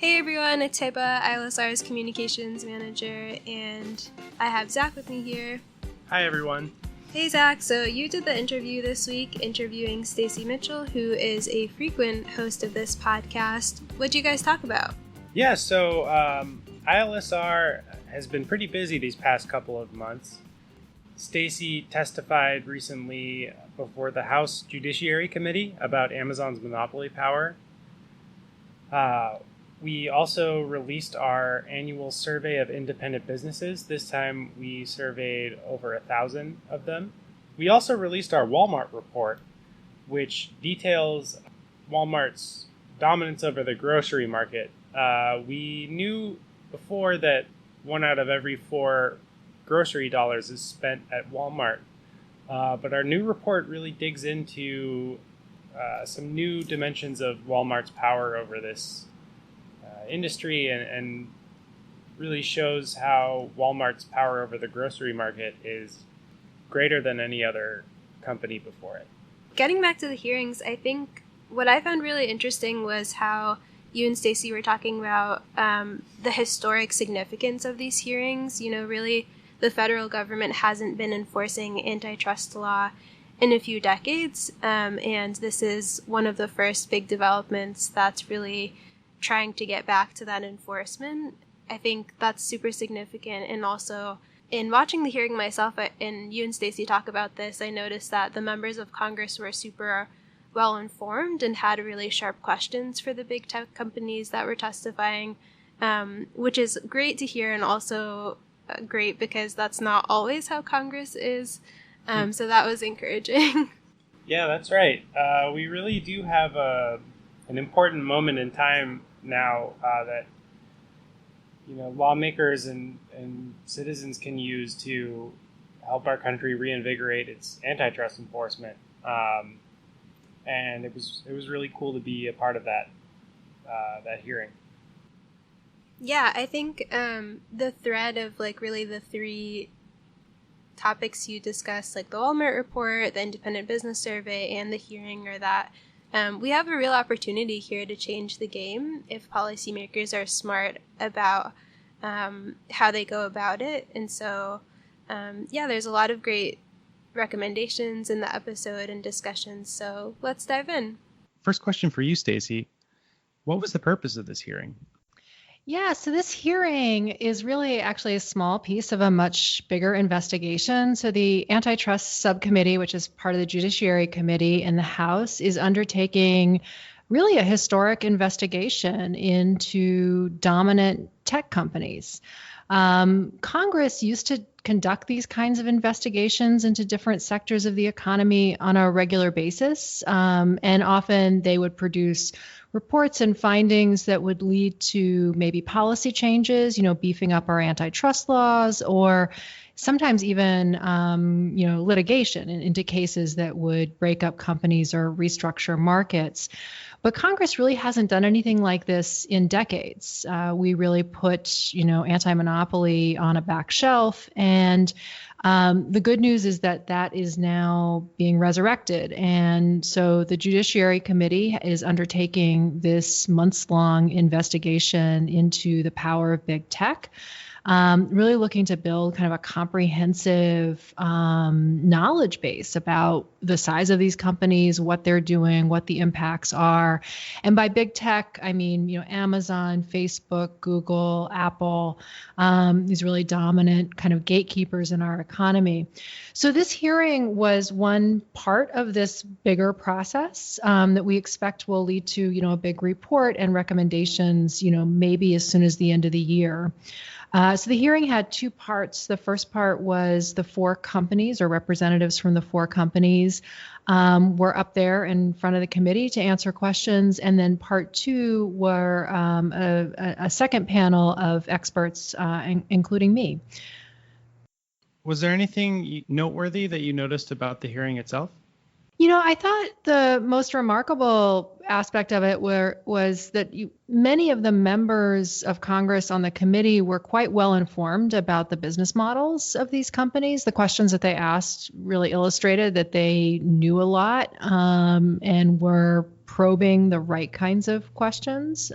Hey everyone, it's Hiba, ILSR's Communications Manager, and I have Zach with me here. Hi everyone. Hey Zach, so you did the interview this week, interviewing Stacy Mitchell, who is a frequent host of this podcast. What'd you guys talk about? Yeah, so ILSR has been pretty busy these past couple of months. Stacy testified recently before the House Judiciary Committee about Amazon's monopoly power. We also released our annual survey of independent businesses. This time we surveyed over 1,000 of them. We also released our Walmart report, which details Walmart's dominance over the grocery market. We knew before that 1 out of every 4 grocery dollars is spent at Walmart. But our new report really digs into some new dimensions of Walmart's power over this industry and really shows how Walmart's power over the grocery market is greater than any other company before it. Getting back to the hearings, I think what I found really interesting was how you and Stacy were talking about the historic significance of these hearings. You know, really, the federal government hasn't been enforcing antitrust law in a few decades, and this is one of the first big developments that's really trying to get back to that enforcement. I think that's super significant. And also, in watching the hearing myself, and you and Stacy talk about this, I noticed that the members of Congress were super well informed and had really sharp questions for the big tech companies that were testifying, which is great to hear, and also great because that's not always how Congress is. So that was encouraging. Yeah, that's right. We really do have an important moment in time now that lawmakers and citizens can use to help our country reinvigorate its antitrust enforcement. And it was really cool to be a part of that hearing. Yeah, I think the thread of really the 3 topics you discussed, like the Walmart report, the independent business survey, and the hearing, are that we have a real opportunity here to change the game if policymakers are smart about how they go about it. And so, there's a lot of great recommendations in the episode and discussions. So let's dive in. First question for you, Stacy. What was the purpose of this hearing? Yeah, so this hearing is really actually a small piece of a much bigger investigation. So the Antitrust Subcommittee, which is part of the Judiciary Committee in the House, is undertaking really a historic investigation into dominant tech companies. Congress used to conduct these kinds of investigations into different sectors of the economy on a regular basis, and often they would produce reports and findings that would lead to maybe policy changes, beefing up our antitrust laws, or sometimes even, litigation into cases that would break up companies or restructure markets. But Congress really hasn't done anything like this in decades. We really put, anti-monopoly on a back shelf. And the good news is that is now being resurrected. And so the Judiciary Committee is undertaking this months-long investigation into the power of big tech. Really looking to build kind of a comprehensive knowledge base about the size of these companies, what they're doing, what the impacts are. And by big tech, I mean, Amazon, Facebook, Google, Apple, these really dominant kind of gatekeepers in our economy. So this hearing was one part of this bigger process that we expect will lead to, a big report and recommendations, maybe as soon as the end of the year. So the hearing had 2 parts. The first part was the 4 companies, or representatives from the 4 companies were up there in front of the committee to answer questions. And then part 2 were a second panel of experts, including me. Was there anything noteworthy that you noticed about the hearing itself? I thought the most remarkable aspect of it was that many of the members of Congress on the committee were quite well informed about the business models of these companies. The questions that they asked really illustrated that they knew a lot and were probing the right kinds of questions.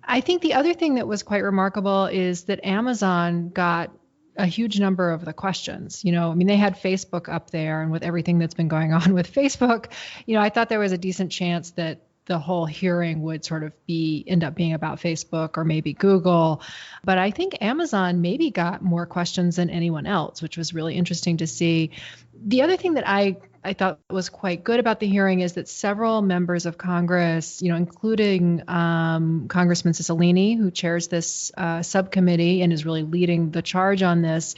I think the other thing that was quite remarkable is that Amazon got a huge number of the questions. I mean, they had Facebook up there, and with everything that's been going on with Facebook, I thought there was a decent chance that the whole hearing would sort of end up being about Facebook or maybe Google. But I think Amazon maybe got more questions than anyone else, which was really interesting to see. The other thing that I thought was quite good about the hearing is that several members of Congress, including Congressman Cicilline, who chairs this subcommittee and is really leading the charge on this,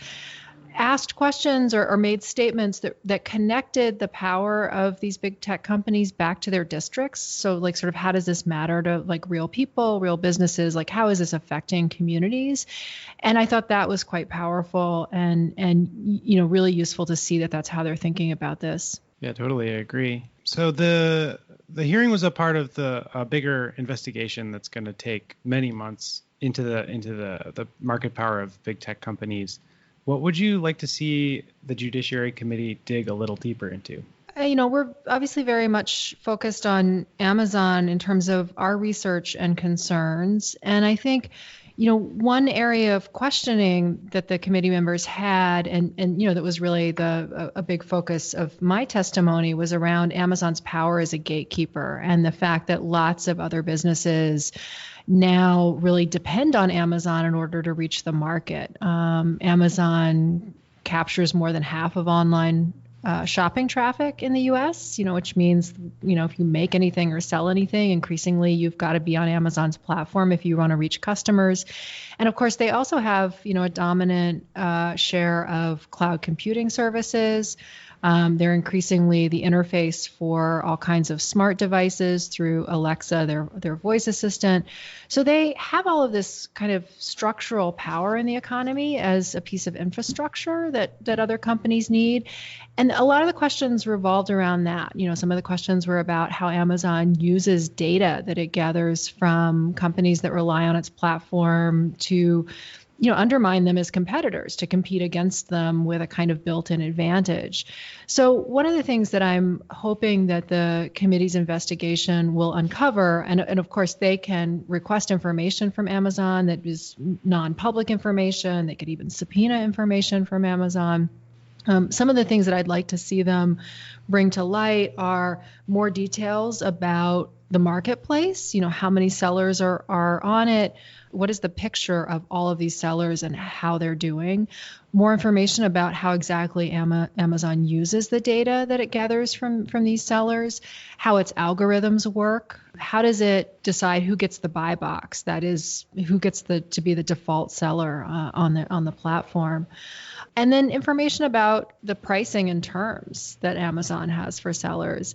asked questions or made statements that connected the power of these big tech companies back to their districts. So like sort of how does this matter to like real people, real businesses? Like how is this affecting communities? And I thought that was quite powerful and really useful to see that that's how they're thinking about this. Yeah, totally. I agree. So the hearing was a part of the bigger investigation that's going to take many months into the market power of big tech companies. What would you like to see the Judiciary Committee dig a little deeper into? We're obviously very much focused on Amazon in terms of our research and concerns. And I think, one area of questioning that the committee members had and that was really a big focus of my testimony was around Amazon's power as a gatekeeper and the fact that lots of other businesses now really depend on Amazon in order to reach the market. Amazon captures more than half of online shopping traffic in the U.S., which means, if you make anything or sell anything, increasingly you've got to be on Amazon's platform if you want to reach customers. And of course, they also have, a dominant share of cloud computing services. They're increasingly the interface for all kinds of smart devices through Alexa, their voice assistant. So they have all of this kind of structural power in the economy as a piece of infrastructure that other companies need. And a lot of the questions revolved around that. Some of the questions were about how Amazon uses data that it gathers from companies that rely on its platform to undermine them as competitors, to compete against them with a kind of built-in advantage. So one of the things that I'm hoping that the committee's investigation will uncover, and of course they can request information from Amazon that is non-public information, they could even subpoena information from Amazon. Some of the things that I'd like to see them bring to light are more details about the marketplace, how many sellers are on it, what is the picture of all of these sellers and how they're doing, more information about how exactly Amazon uses the data that it gathers from these sellers, how its algorithms work, how does it decide who gets the buy box, that is, who gets to be the default seller on the platform. And then information about the pricing and terms that Amazon has for sellers.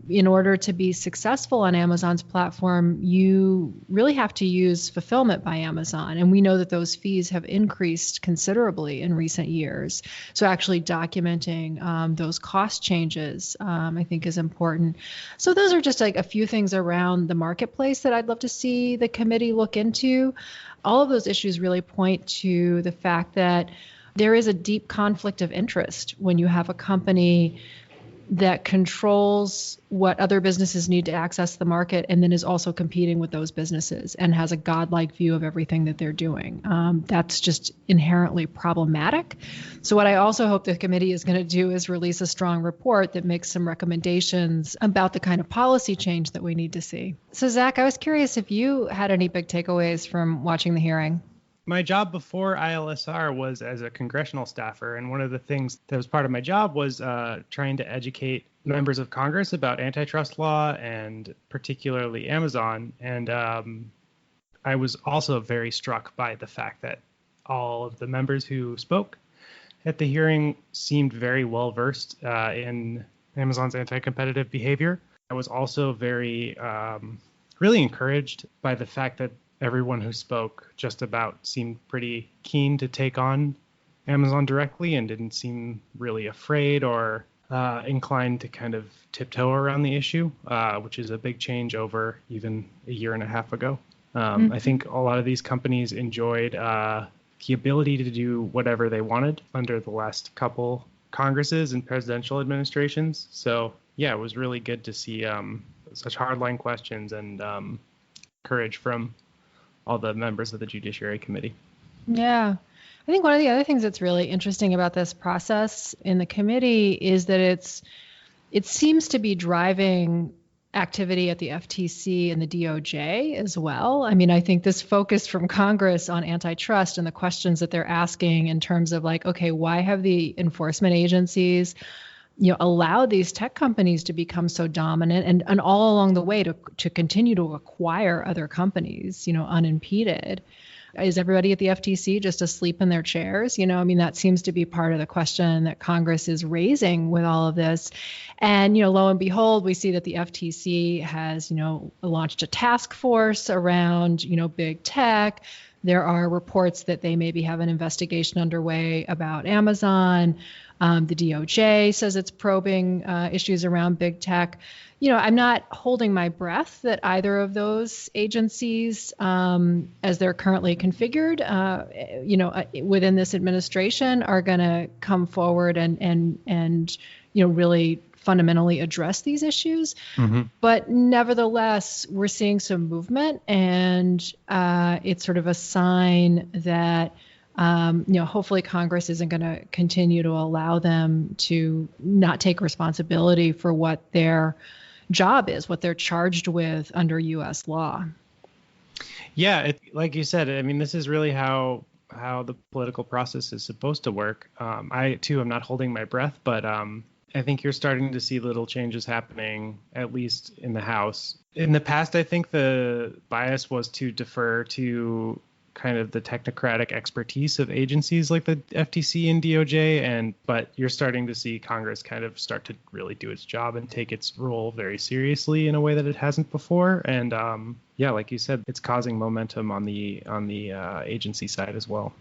In order to be successful on Amazon's platform, you really have to use fulfillment by Amazon. And we know that those fees have increased considerably in recent years. So actually documenting those cost changes, I think, is important. So those are just like a few things around the marketplace that I'd love to see the committee look into. All of those issues really point to the fact that there is a deep conflict of interest when you have a company that controls what other businesses need to access the market and then is also competing with those businesses and has a godlike view of everything that they're doing. That's just inherently problematic. So what I also hope the committee is going to do is release a strong report that makes some recommendations about the kind of policy change that we need to see. So Zach, I was curious if you had any big takeaways from watching the hearing. My job before ILSR was as a congressional staffer, and one of the things that was part of my job was trying to educate members of Congress about antitrust law and particularly Amazon. And I was also very struck by the fact that all of the members who spoke at the hearing seemed very well versed in Amazon's anti-competitive behavior. I was also very really encouraged by the fact that everyone who spoke just about seemed pretty keen to take on Amazon directly and didn't seem really afraid or inclined to kind of tiptoe around the issue, which is a big change over even a year and a half ago. I think a lot of these companies enjoyed the ability to do whatever they wanted under the last couple Congresses and presidential administrations. So, yeah, it was really good to see such hardline questions and courage from all the members of the Judiciary Committee. Yeah. I think one of the other things that's really interesting about this process in the committee is that it seems to be driving activity at the FTC and the DOJ as well. I mean, I think this focus from Congress on antitrust and the questions that they're asking in terms of like, okay, why have the enforcement agencies, allowed these tech companies to become so dominant and all along the way to continue to acquire other companies, unimpeded? Is everybody at the FTC just asleep in their chairs? That seems to be part of the question that Congress is raising with all of this. And, lo and behold, we see that the FTC has, launched a task force around, big tech. There are reports that they maybe have an investigation underway about Amazon. The DOJ says it's probing issues around big tech. I'm not holding my breath that either of those agencies, as they're currently configured, within this administration, are going to come forward and really fundamentally address these issues. Mm-hmm. But nevertheless, we're seeing some movement, and it's sort of a sign that hopefully Congress isn't going to continue to allow them to not take responsibility for what their job is, what they're charged with under U.S. law. Yeah, like you said, this is really how the political process is supposed to work. I, too, am not holding my breath, but I think you're starting to see little changes happening, at least in the House. In the past, I think the bias was to defer to kind of the technocratic expertise of agencies like the FTC and DOJ, but you're starting to see Congress kind of start to really do its job and take its role very seriously in a way that it hasn't before. And like you said, it's causing momentum on the agency side as well.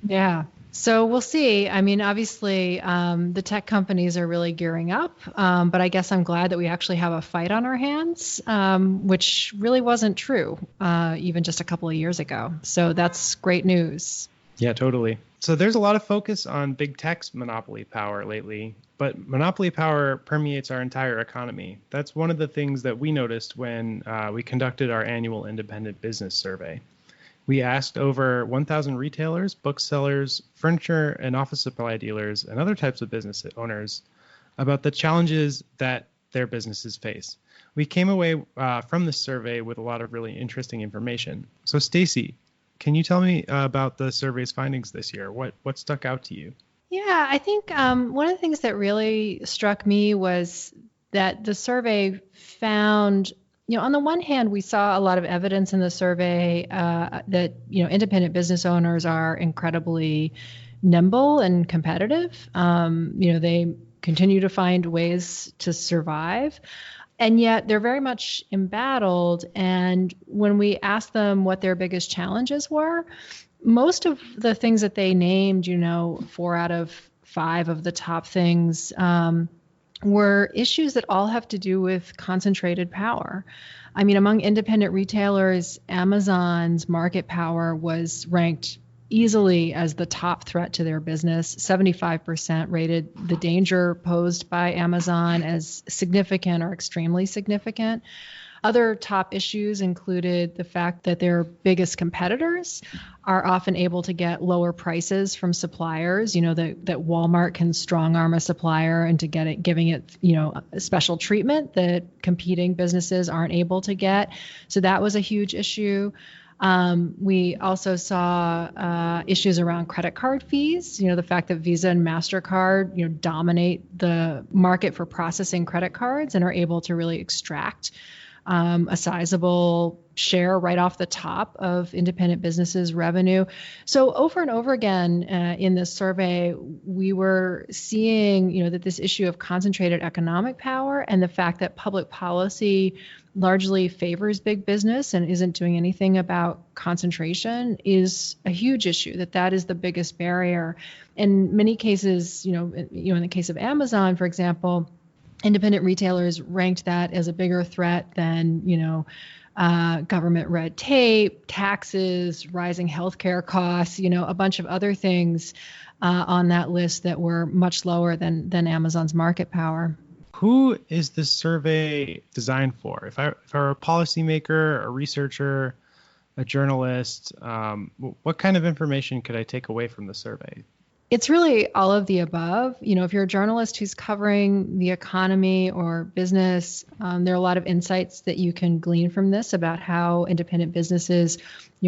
Yeah. So we'll see. Obviously, the tech companies are really gearing up, but I guess I'm glad that we actually have a fight on our hands, which really wasn't true even just a couple of years ago. So that's great news. Yeah, totally. So there's a lot of focus on big tech's monopoly power lately, but monopoly power permeates our entire economy. That's one of the things that we noticed when we conducted our annual independent business survey. We asked over 1,000 retailers, booksellers, furniture and office supply dealers, and other types of business owners about the challenges that their businesses face. We came away from this survey with a lot of really interesting information. So, Stacy, can you tell me about the survey's findings this year? What stuck out to you? Yeah, I think one of the things that really struck me was that the survey found, on the one hand, we saw a lot of evidence in the survey that, independent business owners are incredibly nimble and competitive. They continue to find ways to survive, and yet they're very much embattled. And when we asked them what their biggest challenges were, most of the things that they named, 4 out of 5 of the top things, were issues that all have to do with concentrated power. Among independent retailers, Amazon's market power was ranked easily as the top threat to their business. 75% rated the danger posed by Amazon as significant or extremely significant. Other top issues included the fact that their biggest competitors are often able to get lower prices from suppliers, that Walmart can strong arm a supplier into giving it, a special treatment that competing businesses aren't able to get. So that was a huge issue. We also saw issues around credit card fees, the fact that Visa and MasterCard, dominate the market for processing credit cards and are able to really extract a sizable share right off the top of independent businesses' revenue. So over and over again in this survey, we were seeing, that this issue of concentrated economic power and the fact that public policy largely favors big business and isn't doing anything about concentration is a huge issue, that is the biggest barrier. In many cases, in the case of Amazon, for example, independent retailers ranked that as a bigger threat than, government red tape, taxes, rising healthcare costs, a bunch of other things on that list that were much lower than Amazon's market power. Who is this survey designed for? If I were a policymaker, a researcher, a journalist? What kind of information could I take away from the survey? It's really all of the above. If you're a journalist who's covering the economy or business, there are a lot of insights that you can glean from this about how independent businesses,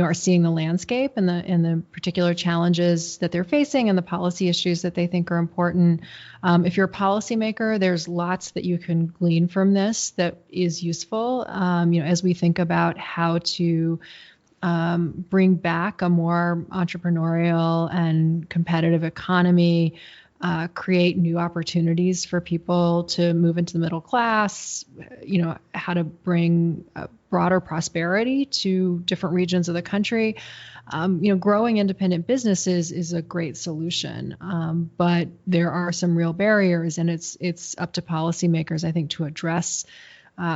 are seeing the landscape and the particular challenges that they're facing and the policy issues that they think are important. If you're a policymaker, there's lots that you can glean from this that is useful. As we think about how to bring back a more entrepreneurial and competitive economy, create new opportunities for people to move into the middle class, how to bring broader prosperity to different regions of the country. Growing independent businesses is a great solution, but there are some real barriers, and it's up to policymakers, I think, to address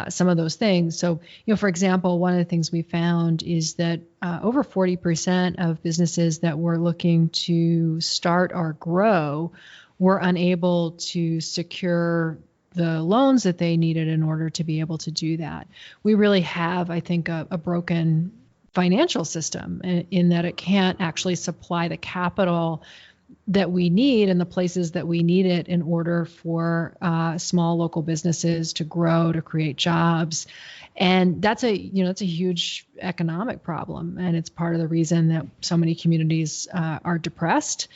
some of those things. So, for example, one of the things we found is that over 40% of businesses that were looking to start or grow were unable to secure the loans that they needed in order to be able to do that. We really have, I think, a broken financial system in that it can't actually supply the capital that we need in the places that we need it in order for small local businesses to grow, to create jobs. And that's a huge economic problem. And it's part of the reason that so many communities are depressed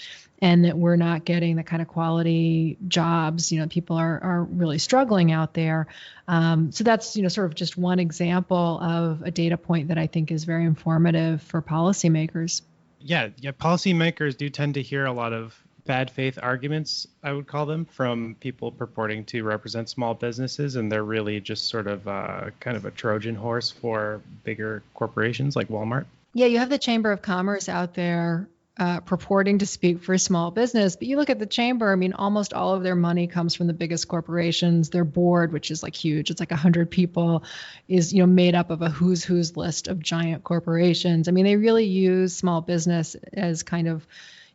and that we're not getting the kind of quality jobs. People are really struggling out there. So that's, sort of just one example of a data point that I think is very informative for policymakers. Yeah, policymakers do tend to hear a lot of bad faith arguments, I would call them, from people purporting to represent small businesses, and they're really just sort of kind of a Trojan horse for bigger corporations like Walmart. Yeah, you have the Chamber of Commerce out there purporting to speak for small business, but you look at the chamber, almost all of their money comes from the biggest corporations. Their board, which is like huge, it's like 100 people, is made up of a who's list of giant corporations. They really use small business as kind of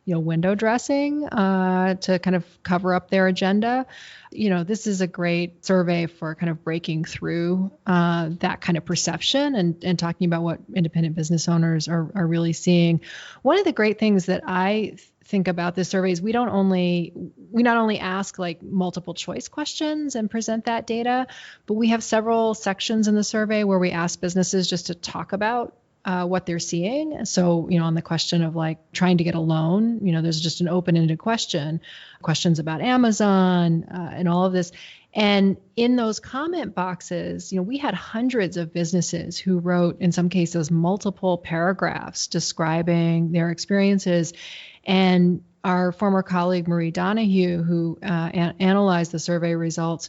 window dressing to kind of cover up their agenda. This is a great survey for kind of breaking through that kind of perception and talking about what independent business owners are really seeing. One of the great things that I think about this survey is we not only ask like multiple choice questions and present that data, but we have several sections in the survey where we ask businesses just to talk about what they're seeing. So, on the question of like trying to get a loan, there's just an open-ended questions about Amazon and all of this. And in those comment boxes, we had hundreds of businesses who wrote, in some cases, multiple paragraphs describing their experiences. And our former colleague, Marie Donahue, who analyzed the survey results,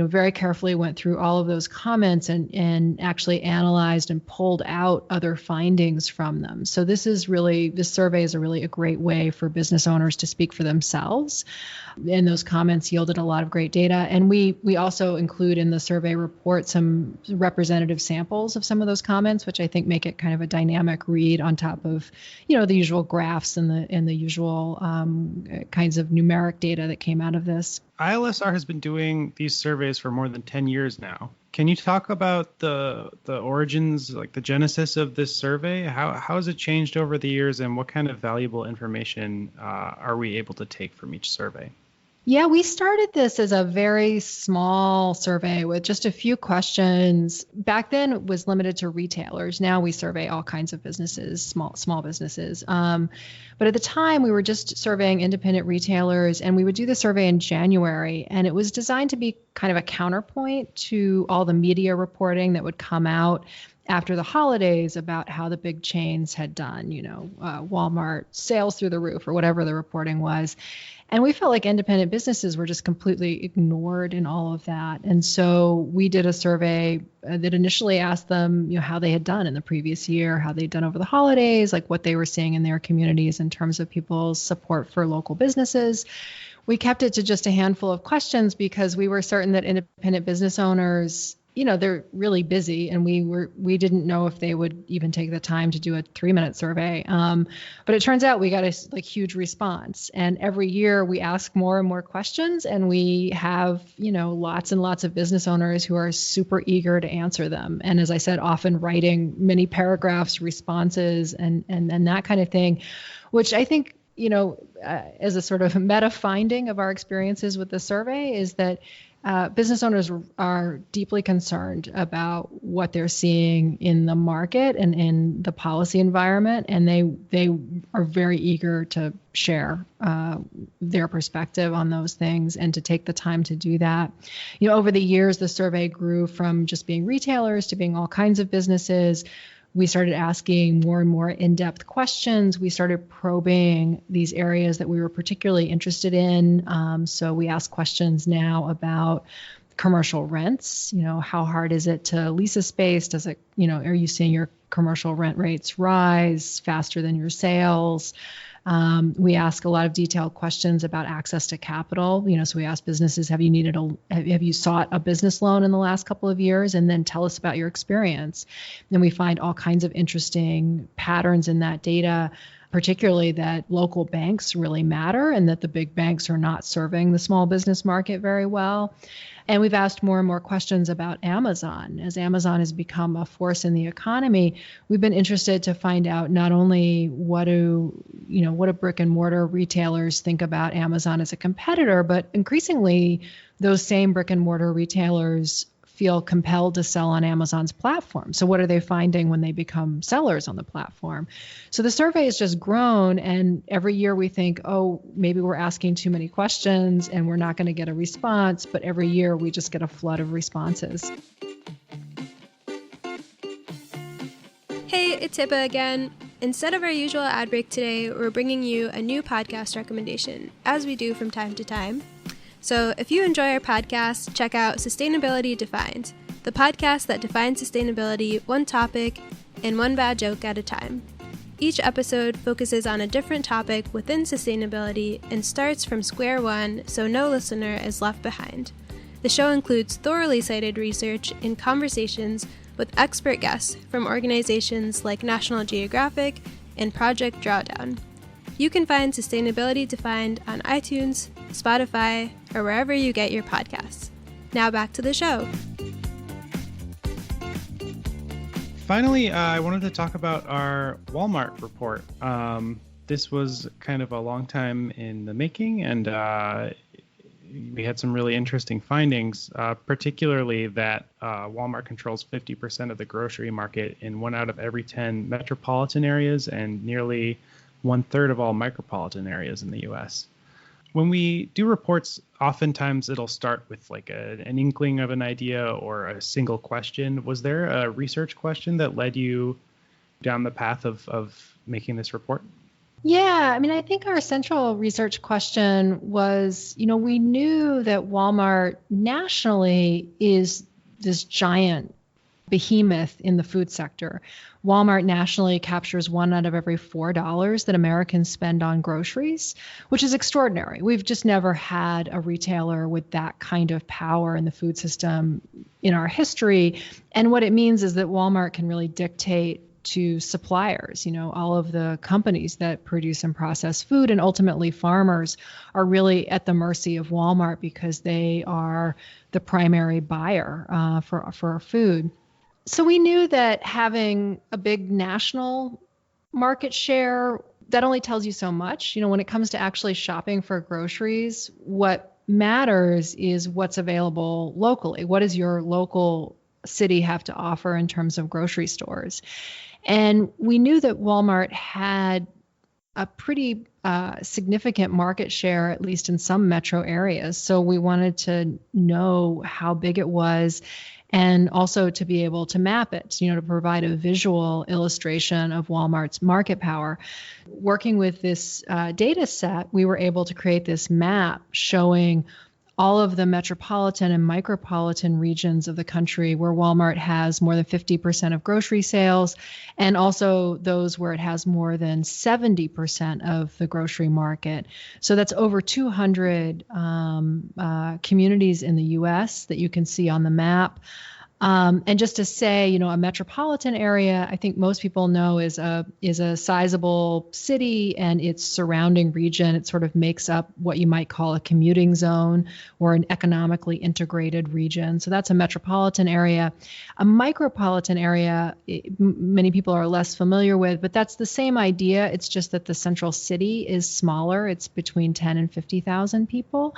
very carefully went through all of those comments and actually analyzed and pulled out other findings from them. So this survey is a great way for business owners to speak for themselves. And those comments yielded a lot of great data. And we also include in the survey report some representative samples of some of those comments, which I think make it kind of a dynamic read on top of, the usual graphs and the usual kinds of numeric data that came out of this. ILSR has been doing these surveys for more than 10 years now. Can you talk about the origins, like the genesis of this survey? How has it changed over the years, and what kind of valuable information are we able to take from each survey? Yeah, we started this as a very small survey with just a few questions. Back then, it was limited to retailers. Now we survey all kinds of businesses, small businesses. But at the time, we were just surveying independent retailers, and we would do the survey in January. And it was designed to be kind of a counterpoint to all the media reporting that would come out after the holidays about how the big chains had done, Walmart sales through the roof or whatever the reporting was. And we felt like independent businesses were just completely ignored in all of that. And so we did a survey that initially asked them, how they had done in the previous year, how they'd done over the holidays, like what they were seeing in their communities in terms of people's support for local businesses. We kept it to just a handful of questions because we were certain that independent business owners, they're really busy, and we didn't know if they would even take the time to do a 3-minute survey. But it turns out we got a huge response. And every year we ask more and more questions, and we have, lots and lots of business owners who are super eager to answer them. And as I said, often writing many paragraphs, responses, and that kind of thing, which I think, as a sort of meta finding of our experiences with the survey is that business owners are deeply concerned about what they're seeing in the market and in the policy environment, and they are very eager to share their perspective on those things and to take the time to do that. Over the years, the survey grew from just being retailers to being all kinds of businesses. We started asking more and more in-depth questions. We started probing these areas that we were particularly interested in. So we ask questions now about commercial rents. How hard is it to lease a space? Does it, are you seeing your commercial rent rates rise faster than your sales? We ask a lot of detailed questions about access to capital. So we ask businesses, have you sought a business loan in the last couple of years? And then tell us about your experience. And we find all kinds of interesting patterns in that data, particularly that local banks really matter and that the big banks are not serving the small business market very well. And we've asked more and more questions about Amazon. As Amazon has become a force in the economy, we've been interested to find out not only what do brick and mortar retailers think about Amazon as a competitor, but increasingly those same brick and mortar retailers feel compelled to sell on Amazon's platform. So what are they finding when they become sellers on the platform? So the survey has just grown, and every year we think, oh, maybe we're asking too many questions and we're not going to get a response, but every year we just get a flood of responses. Hey, it's Hippa again. Instead of our usual ad break today, we're bringing you a new podcast recommendation, as we do from time to time. So if you enjoy our podcast, check out Sustainability Defined, the podcast that defines sustainability one topic and one bad joke at a time. Each episode focuses on a different topic within sustainability and starts from square one, so no listener is left behind. The show includes thoroughly cited research and conversations with expert guests from organizations like National Geographic and Project Drawdown. You can find Sustainability Defined on iTunes, Spotify, or wherever you get your podcasts. Now back to the show. Finally, I wanted to talk about our Walmart report. This was kind of a long time in the making, and we had some really interesting findings, particularly that Walmart controls 50% of the grocery market in 1 out of every 10 metropolitan areas and nearly 1/3 of all micropolitan areas in the U.S. When we do reports, oftentimes it'll start with like an inkling of an idea or a single question. Was there a research question that led you down the path of making this report? Yeah, I think our central research question was, we knew that Walmart nationally is this giant behemoth in the food sector. Walmart nationally captures 1 out of every $4 that Americans spend on groceries, which is extraordinary. We've just never had a retailer with that kind of power in the food system in our history. And what it means is that Walmart can really dictate to suppliers, all of the companies that produce and process food, and ultimately farmers are really at the mercy of Walmart because they are the primary buyer for our food. So we knew that having a big national market share, that only tells you so much. When it comes to actually shopping for groceries, what matters is what's available locally. What does your local city have to offer in terms of grocery stores? And we knew that Walmart had a pretty significant market share, at least in some metro areas. So we wanted to know how big it was, and also to be able to map it, to provide a visual illustration of Walmart's market power. Working with this data set, we were able to create this map showing all of the metropolitan and micropolitan regions of the country where Walmart has more than 50% of grocery sales, and also those where it has more than 70% of the grocery market. So that's over 200 communities in the U.S. that you can see on the map. And just to say, a metropolitan area, I think most people know is a sizable city and its surrounding region. It sort of makes up what you might call a commuting zone or an economically integrated region. So that's a metropolitan area. A micropolitan area, many people are less familiar with, but that's the same idea. It's just that the central city is smaller. It's between 10 and 50,000 people.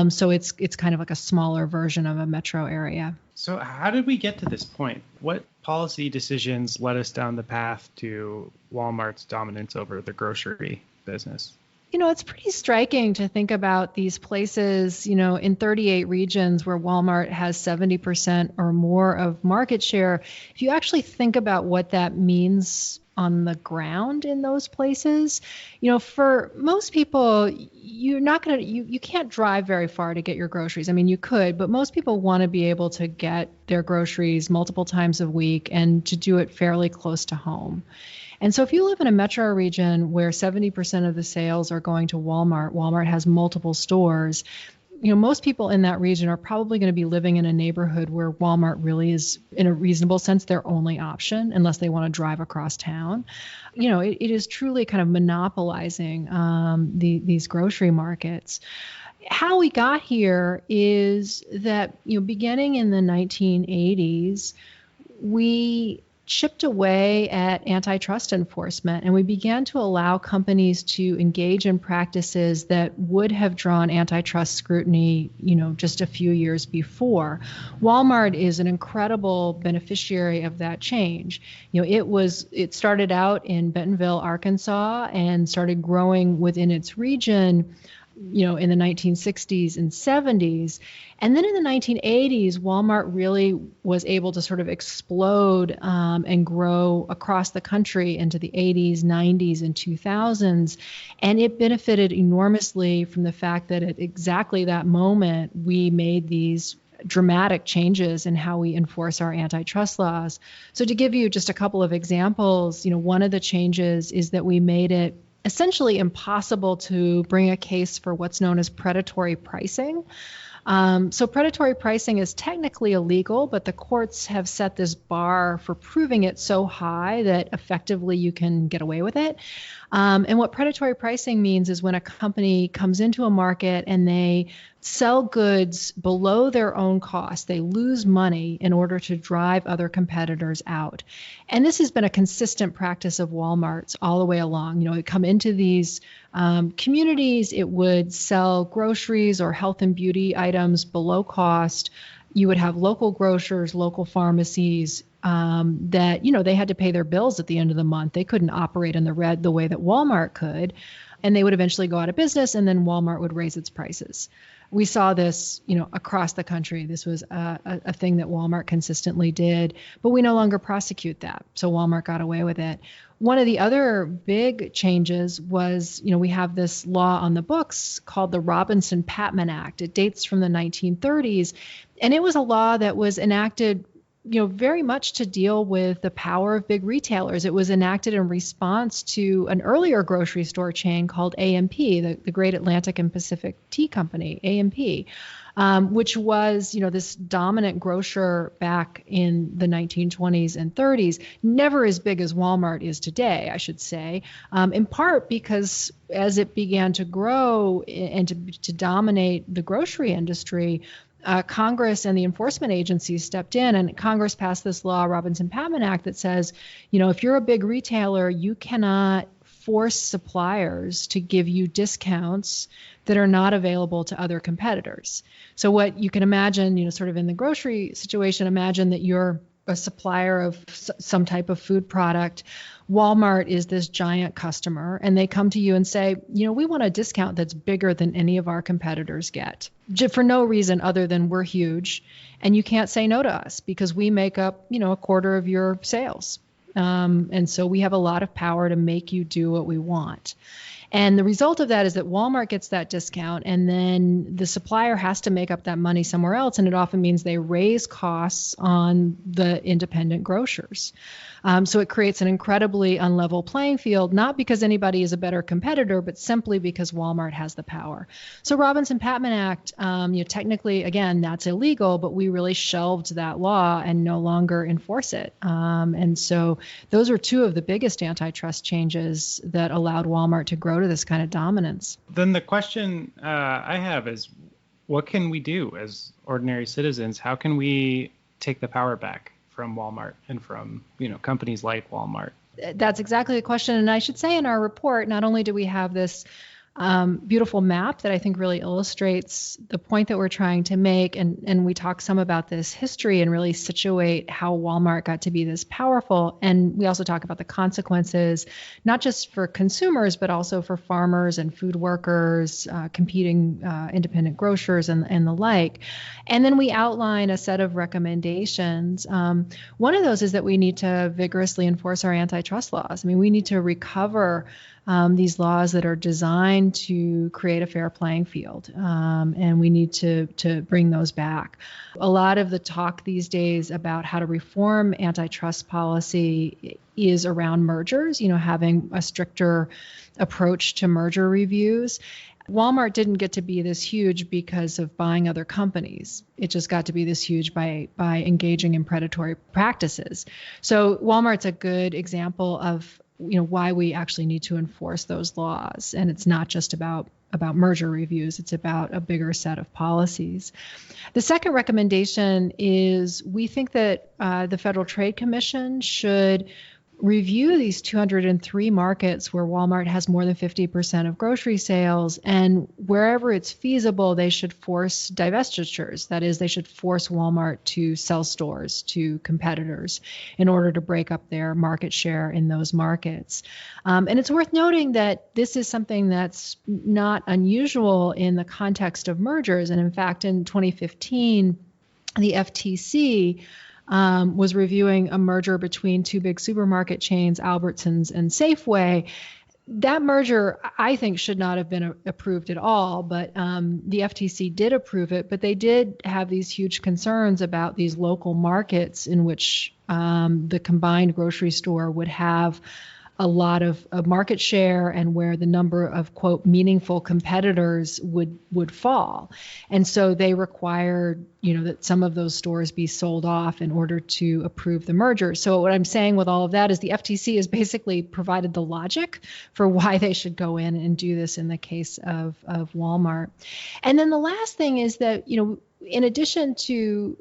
So it's kind of like a smaller version of a metro area. So how did we get to this point? What policy decisions led us down the path to Walmart's dominance over the grocery business? It's pretty striking to think about these places, in 38 regions where Walmart has 70% or more of market share. If you actually think about what that means on the ground in those places, for most people, you can't drive very far to get your groceries. I mean, you could, but most people want to be able to get their groceries multiple times a week and to do it fairly close to home. And so if you live in a metro region where 70% of the sales are going to Walmart has multiple stores, most people in that region are probably going to be living in a neighborhood where Walmart really is, in a reasonable sense, their only option, unless they want to drive across town. It is truly kind of monopolizing these grocery markets. How we got here is that, beginning in the 1980s, we chipped away at antitrust enforcement, and we began to allow companies to engage in practices that would have drawn antitrust scrutiny, just a few years before. Walmart is an incredible beneficiary of that change. It started out in Bentonville, Arkansas, and started growing within its region, in the 1960s and 70s. And then in the 1980s, Walmart really was able to sort of explode and grow across the country into the 80s, 90s, and 2000s. And it benefited enormously from the fact that at exactly that moment, we made these dramatic changes in how we enforce our antitrust laws. So to give you just a couple of examples, one of the changes is that we made it essentially impossible to bring a case for what's known as predatory pricing. So predatory pricing is technically illegal, but the courts have set this bar for proving it so high that effectively you can get away with it. And what predatory pricing means is when a company comes into a market and they sell goods below their own cost, they lose money in order to drive other competitors out. And this has been a consistent practice of Walmart's all the way along. It would come into these communities, it would sell groceries or health and beauty items below cost. You would have local grocers, local pharmacies that, they had to pay their bills at the end of the month. They couldn't operate in the red the way that Walmart could. And they would eventually go out of business, and then Walmart would raise its prices. We saw this, across the country. This was a thing that Walmart consistently did, but we no longer prosecute that. So Walmart got away with it. One of the other big changes was, we have this law on the books called the Robinson-Patman Act. It dates from the 1930s, and it was a law that was enacted very much to deal with the power of big retailers. It was enacted in response to an earlier grocery store chain called A&P, the Great Atlantic and Pacific Tea Company, A&P, which was, this dominant grocer back in the 1920s and 30s, never as big as Walmart is today, I should say, in part because as it began to grow and to dominate the grocery industry, Congress and the enforcement agencies stepped in, and Congress passed this law, Robinson-Patman Act, that says, if you're a big retailer, you cannot force suppliers to give you discounts that are not available to other competitors. So what you can imagine, sort of in the grocery situation, imagine that you're a supplier of some type of food product. Walmart is this giant customer, and they come to you and say, we want a discount that's bigger than any of our competitors get, for no reason other than we're huge, and you can't say no to us because we make up, a quarter of your sales. And so we have a lot of power to make you do what we want. And the result of that is that Walmart gets that discount, and then the supplier has to make up that money somewhere else. And it often means they raise costs on the independent grocers. So it creates an incredibly unlevel playing field, not because anybody is a better competitor, but simply because Walmart has the power. So Robinson-Patman Act, technically, again, that's illegal, but we really shelved that law and no longer enforce it. And so those are two of the biggest antitrust changes that allowed Walmart to grow to this kind of dominance. Then the question I have is, what can we do as ordinary citizens? How can we take the power back from Walmart and from, companies like Walmart? That's exactly the question. And I should say in our report, not only do we have this beautiful map that I think really illustrates the point that we're trying to make, and we talk some about this history and really situate how Walmart got to be this powerful. And we also talk about the consequences, not just for consumers, but also for farmers and food workers, competing independent grocers and the like. And then we outline a set of recommendations. One of those is that we need to vigorously enforce our antitrust laws. I mean, we need to recover these laws that are designed to create a fair playing field, and we need to bring those back. A lot of the talk these days about how to reform antitrust policy is around mergers, having a stricter approach to merger reviews. Walmart didn't get to be this huge because of buying other companies. It just got to be this huge by engaging in predatory practices. So Walmart's a good example of why we actually need to enforce those laws. And it's not just about merger reviews. It's about a bigger set of policies. The second recommendation is we think that the Federal Trade Commission should review these 203 markets where Walmart has more than 50% of grocery sales, and wherever it's feasible, they should force divestitures. That is, they should force Walmart to sell stores to competitors in order to break up their market share in those markets. And it's worth noting that this is something that's not unusual in the context of mergers. And in fact, in 2015, the FTC was reviewing a merger between two big supermarket chains, Albertsons and Safeway. That merger, I think, should not have been approved at all, but the FTC did approve it. But they did have these huge concerns about these local markets in which the combined grocery store would have a lot of market share and where the number of, quote, meaningful competitors would fall. And so they required, that some of those stores be sold off in order to approve the merger. So what I'm saying with all of that is the FTC has basically provided the logic for why they should go in and do this in the case of Walmart. And then the last thing is that, in addition to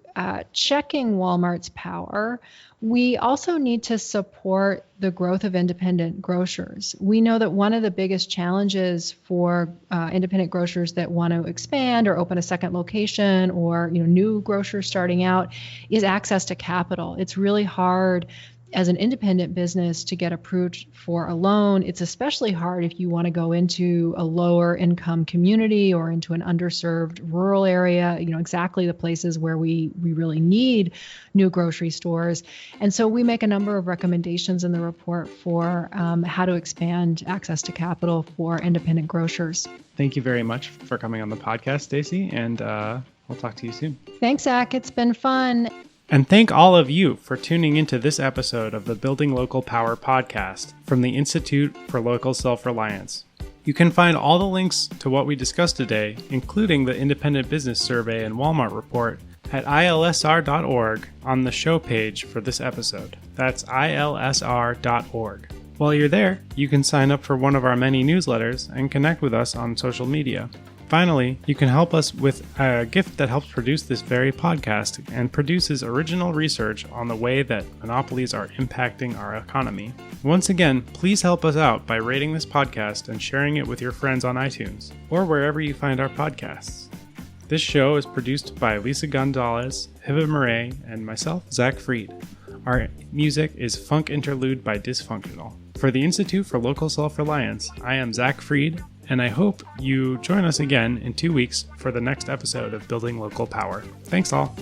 checking Walmart's power, we also need to support the growth of independent grocers. We know that one of the biggest challenges for independent grocers that want to expand or open a second location or new grocers starting out is access to capital. It's really hard as an independent business to get approved for a loan. It's especially hard if you want to go into a lower income community or into an underserved rural area, exactly the places where we really need new grocery stores. And so we make a number of recommendations in the report for how to expand access to capital for independent grocers. Thank you very much for coming on the podcast, Stacy, and we'll talk to you soon. Thanks, Zach. It's been fun. And thank all of you for tuning into this episode of the Building Local Power podcast from the Institute for Local Self-Reliance. You can find all the links to what we discussed today, including the Independent Business Survey and Walmart report, at ilsr.org on the show page for this episode. That's ilsr.org. While you're there, you can sign up for one of our many newsletters and connect with us on social media. Finally, you can help us with a gift that helps produce this very podcast and produces original research on the way that monopolies are impacting our economy. Once again, please help us out by rating this podcast and sharing it with your friends on iTunes or wherever you find our podcasts. This show is produced by Lisa Gonzalez, Hiba Murray, and myself, Zach Fried. Our music is Funk Interlude by Dysfunctional. For the Institute for Local Self-Reliance, I am Zach Fried, and I hope you join us again in 2 weeks for the next episode of Building Local Power. Thanks all.